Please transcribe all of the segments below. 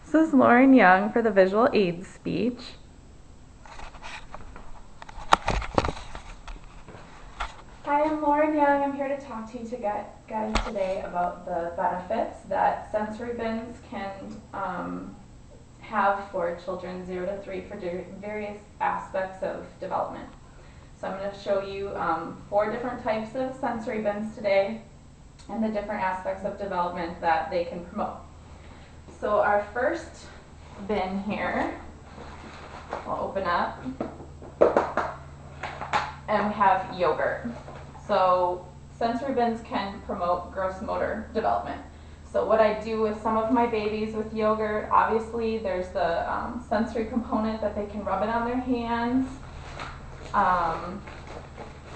This is Lauren Young for the visual aids speech. Hi, I'm Lauren Young. I'm here to talk to you guys today about the benefits that sensory bins can have for children 0 to 3 for various aspects of development. So I'm going to show you 4 different types of sensory bins today and the different aspects of development that they can promote. So our first bin here, I'll open up, and we have yogurt. So sensory bins can promote gross motor development. So what I do with some of my babies with yogurt, obviously there's the sensory component that they can rub it on their hands.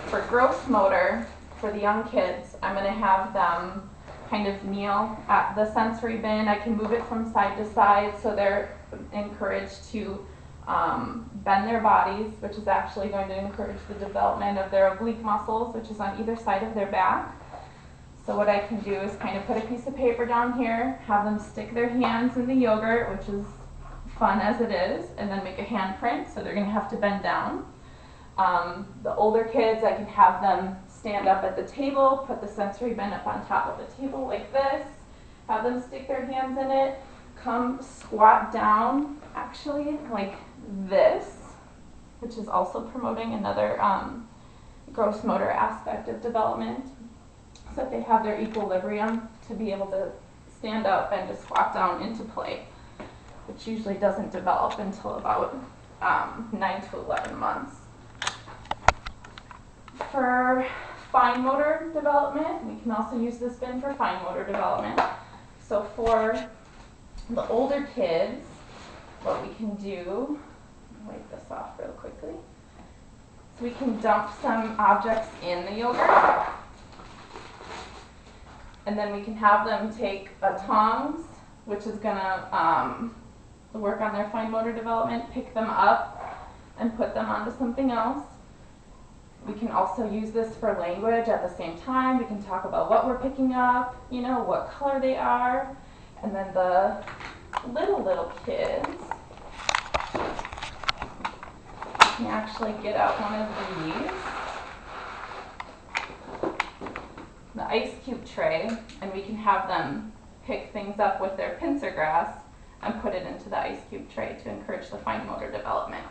For gross motor, for the young kids, I'm going to have them kind of kneel at the sensory bin. I can move it from side to side so they're encouraged to bend their bodies, which is actually going to encourage the development of their oblique muscles, which is on either side of their back. So what I can do is kind of put a piece of paper down here, have them stick their hands in the yogurt, which is fun as it is, and then make a handprint, so they're going to have to bend down. The older kids, I can have them stand up at the table, put the sensory bin up on top of the table like this, have them stick their hands in it, come squat down actually like this, which is also promoting another gross motor aspect of development, so that they have their equilibrium to be able to stand up and to squat down into play, which usually doesn't develop until about 9 to 11 months. For fine motor development, we can also use this bin for fine motor development. So for the older kids, what we can do, wipe this off real quickly, so we can dump some objects in the yogurt, and then we can have them take a tongs, which is going to work on their fine motor development, pick them up and put them onto something else. We can also use this for language at the same time. We can talk about what we're picking up, you know, what color they are. And then the little kids, you can actually get out one of these, the ice cube tray, and we can have them pick things up with their pincer grasp and put it into the ice cube tray to encourage the fine motor development.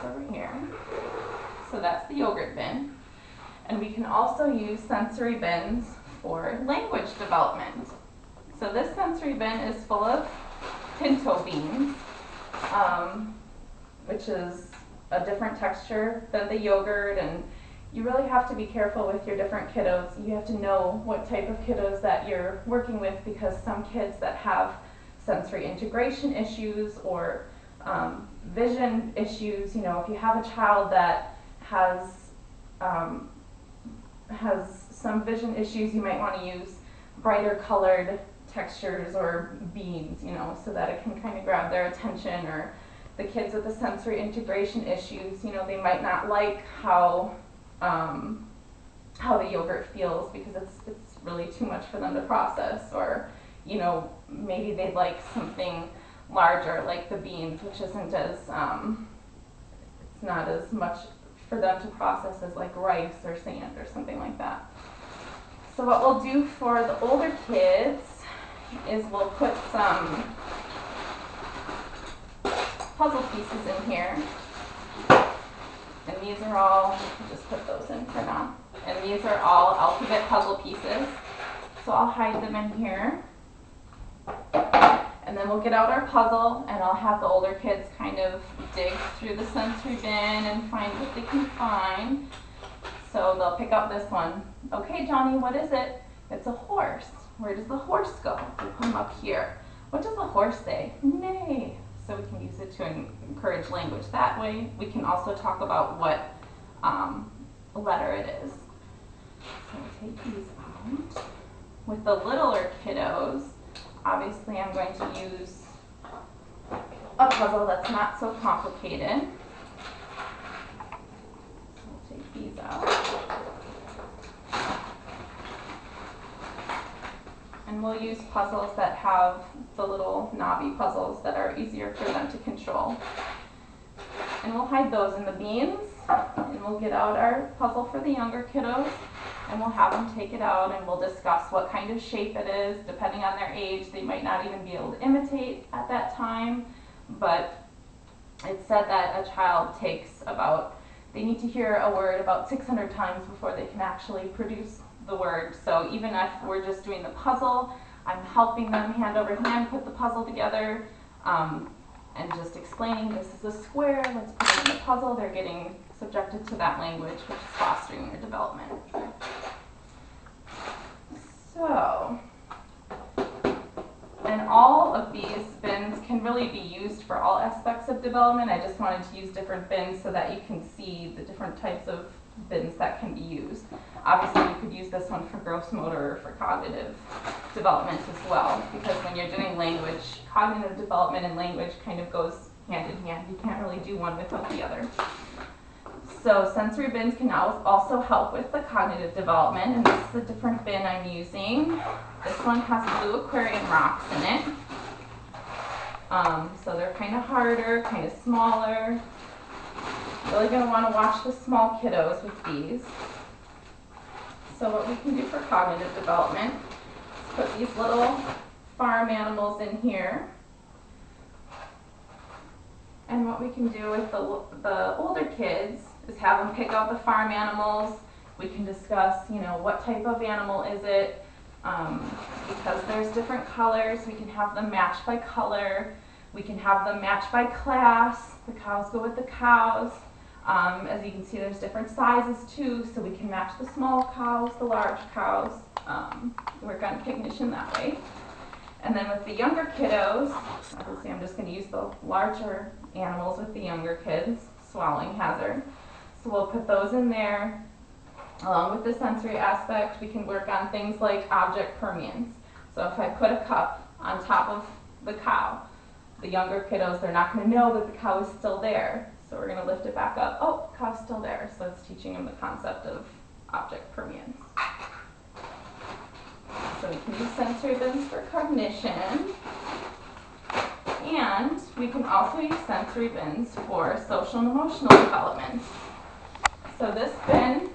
Over here. So that's the yogurt bin. And we can also use sensory bins for language development. So this sensory bin is full of pinto beans, which is a different texture than the yogurt, and you really have to be careful with your different kiddos. You have to know what type of kiddos that you're working with, because some kids that have sensory integration issues or vision issues, you know, if you have a child that has some vision issues, you might want to use brighter colored textures or beans, you know, so that it can kind of grab their attention. Or the kids with the sensory integration issues, you know, they might not like how the yogurt feels because it's really too much for them to process. Or, you know, maybe they'd like something larger like the beans, which isn't as it's not as much for them to process as like rice or sand or something like that. So what we'll do for the older kids is we'll put some puzzle pieces in here, and these are all, just put those in for now, and these are all alphabet puzzle pieces, so I'll hide them in here. And then we'll get out our puzzle, and I'll have the older kids kind of dig through the sensory bin and find what they can find. So they'll pick up this one. Okay, Johnny, what is it? It's a horse. Where does the horse go? We'll put him up here. What does the horse say? Neigh. So we can use it to encourage language that way. We can also talk about what letter it is. So we'll take these out. With the littler kiddos, obviously I'm going to use a puzzle that's not so complicated. So we'll take these out. And we'll use puzzles that have the little knobby puzzles that are easier for them to control. And we'll hide those in the beans, and we'll get out our puzzle for the younger kiddos, and we'll have them take it out, and we'll discuss what kind of shape it is. Depending on their age, they might not even be able to imitate at that time, but it's said that a child takes they need to hear a word about 600 times before they can actually produce the word. So even if we're just doing the puzzle, I'm helping them hand over hand put the puzzle together, and just explaining this is a square, let's put it in the puzzle. They're getting subjected to that language, which is fostering their development. So, and all of these bins can really be used for all aspects of development. I just wanted to use different bins so that you can see the different types of bins that can be used. Obviously, you could use this one for gross motor or for cognitive development as well, because when you're doing language, cognitive development and language kind of goes hand in hand. You can't really do one without the other. So sensory bins can also help with the cognitive development, and this is a different bin I'm using. This one has blue aquarium rocks in it. So they're kind of harder, kind of smaller. Really going to want to watch the small kiddos with these. So what we can do for cognitive development is put these little farm animals in here. And what we can do with the older kids is have them pick out the farm animals. We can discuss, what type of animal is it. Because there's different colors, we can have them match by color. We can have them match by class. The cows go with the cows. As you can see, there's different sizes too, so we can match the small cows, the large cows, work on cognition that way. And then with the younger kiddos, obviously I'm just going to use the larger animals with the younger kids, swallowing hazard. So we'll put those in there. Along with the sensory aspect, we can work on things like object permanence. So if I put a cup on top of the cow, the younger kiddos, they're not going to know that the cow is still there. So we're going to lift it back up. Oh, cow's still there. So it's teaching them the concept of object permanence. So we can use sensory bins for cognition. And we can also use sensory bins for social and emotional development. So this bin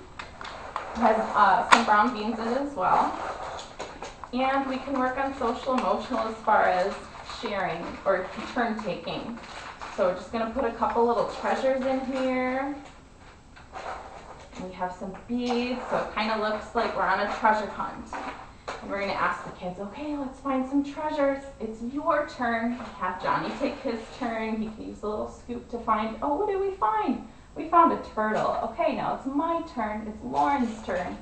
has some brown beans in it as well. And we can work on social emotional as far as sharing or turn taking. So we're just going to put a couple little treasures in here. We have some beads, so it kind of looks like we're on a treasure hunt. And we're going to ask the kids, okay, let's find some treasures. It's your turn. Have Johnny take his turn. He can use a little scoop to find, oh, what did we find? We found a turtle. Okay, now it's my turn. It's Lauren's turn.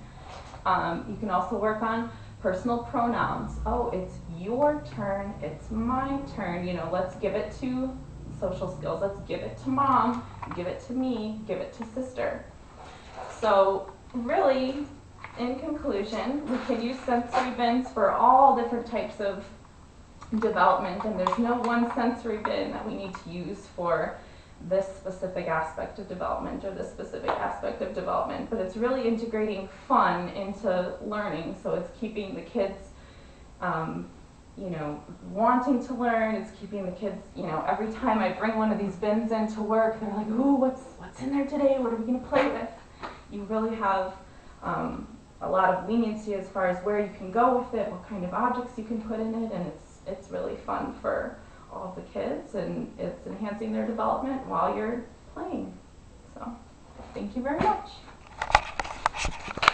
You can also work on personal pronouns. Oh, it's your turn. It's my turn. Let's give it to social skills. Let's give it to mom. Give it to me. Give it to sister. So really, in conclusion, we can use sensory bins for all different types of development, and there's no one sensory bin that we need to use for this specific aspect of development or this specific aspect of development, but it's really integrating fun into learning. So it's keeping the kids, wanting to learn. It's keeping the kids, every time I bring one of these bins into work, they're like, ooh, what's in there today? What are we going to play with? You really have a lot of leniency as far as where you can go with it, what kind of objects you can put in it, and it's really fun for all of the kids, and it's enhancing their development while you're playing. So, thank you very much.